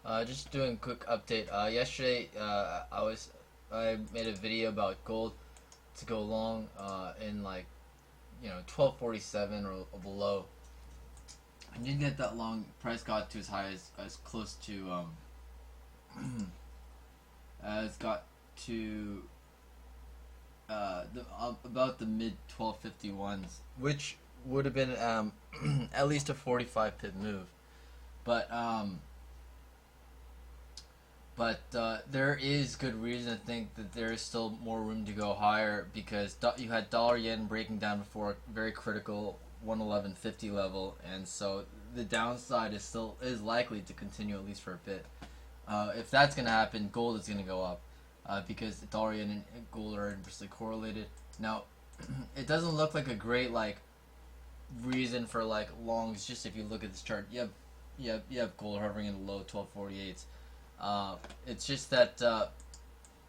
Just doing a quick update. Yesterday, I made a video about gold to go long in 1247 or below. I didn't get that long. Price got to as high as close to it's got to about the mid 1251s, which would have been at least a 45 pip move, but there is good reason to think that there is still more room to go higher because you had dollar yen breaking down before a very critical 111.50 level, and so the downside is likely to continue at least for a bit. If that's going to happen, gold is going to go up because dollar yen and gold are inversely correlated. Now, it doesn't look like a great reason for longs. Just if you look at this chart, you have gold hovering in the low 1248s. It's just that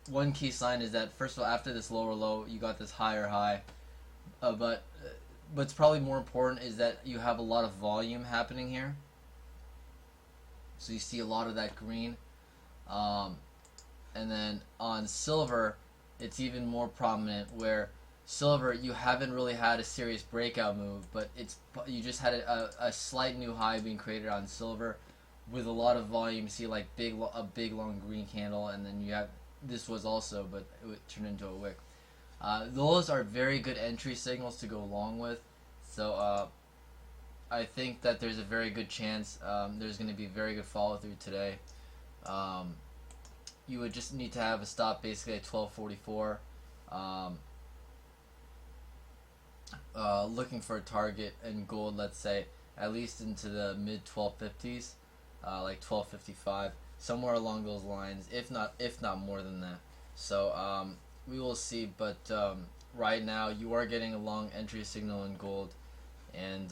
one key sign is that first of all, after this lower low, you got this higher high. But what's probably more important is that you have a lot of volume happening here. So you see a lot of that green. And then on silver, it's even more prominent where silver, you haven't really had a serious breakout move, but you just had a slight new high being created on silver with a lot of volume. You see a big long green candle, and then you have this was also, but it turned into a wick. Those are very good entry signals to go along with. So I think that there's a very good chance there's going to be very good follow through today. You would just need to have a stop basically at 1244. Looking for a target in gold, let's say at least into the mid 1250s, like 1255, somewhere along those lines, if not more than that. So we will see, but right now you are getting a long entry signal in gold, and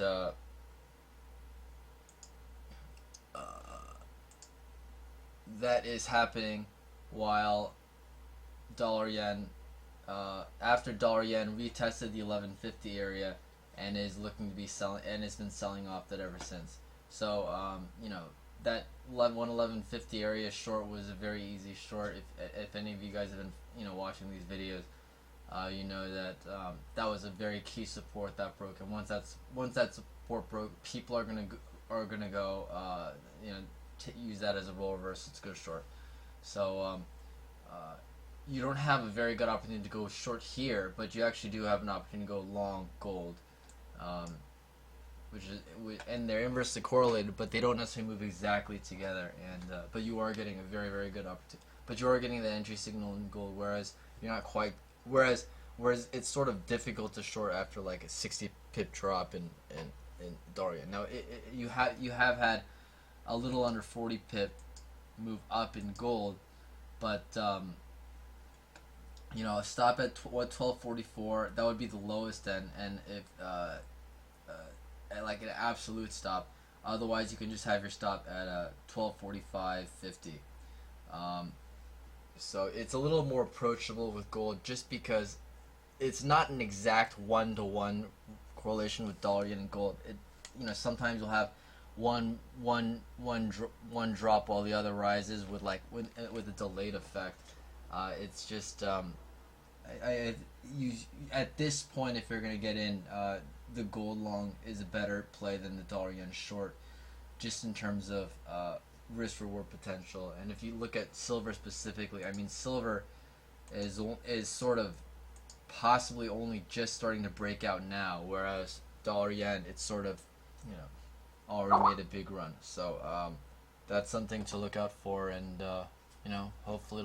that is happening while dollar yen after dollar yen retested the 1150 area and is looking to be selling, and it's been selling off that ever since. So that 111.50 area short was a very easy short. If any of you guys have been watching these videos, you know that that was a very key support that broke, and once that support broke, people are gonna go use that as a roll reverse. It's go short. So you don't have a very good opportunity to go short here, but you actually do have an opportunity to go long gold, and they're inversely correlated, but they don't necessarily move exactly together. And but you are getting a very good opportunity. But you are getting the entry signal in gold, whereas you're not quite. Whereas it's sort of difficult to short after like a 60 pip drop in dollar yen. Now you have had a little under 40 pip move up in gold, but a stop at 1244, that would be the lowest end, and if at like an absolute stop. Otherwise, you can just have your stop at 1245.50. So it's a little more approachable with gold, just because it's not an exact 1-to-1 correlation with dollar yen and gold. Sometimes you'll have one drop while the other rises with a delayed effect. It's just at this point, if you're gonna get in, the gold long is a better play than the dollar yen short, just in terms of risk reward potential. And if you look at silver specifically, I mean, silver is sort of possibly only just starting to break out now, whereas dollar yen, it's sort of already made a big run. So that's something to look out for, and hopefully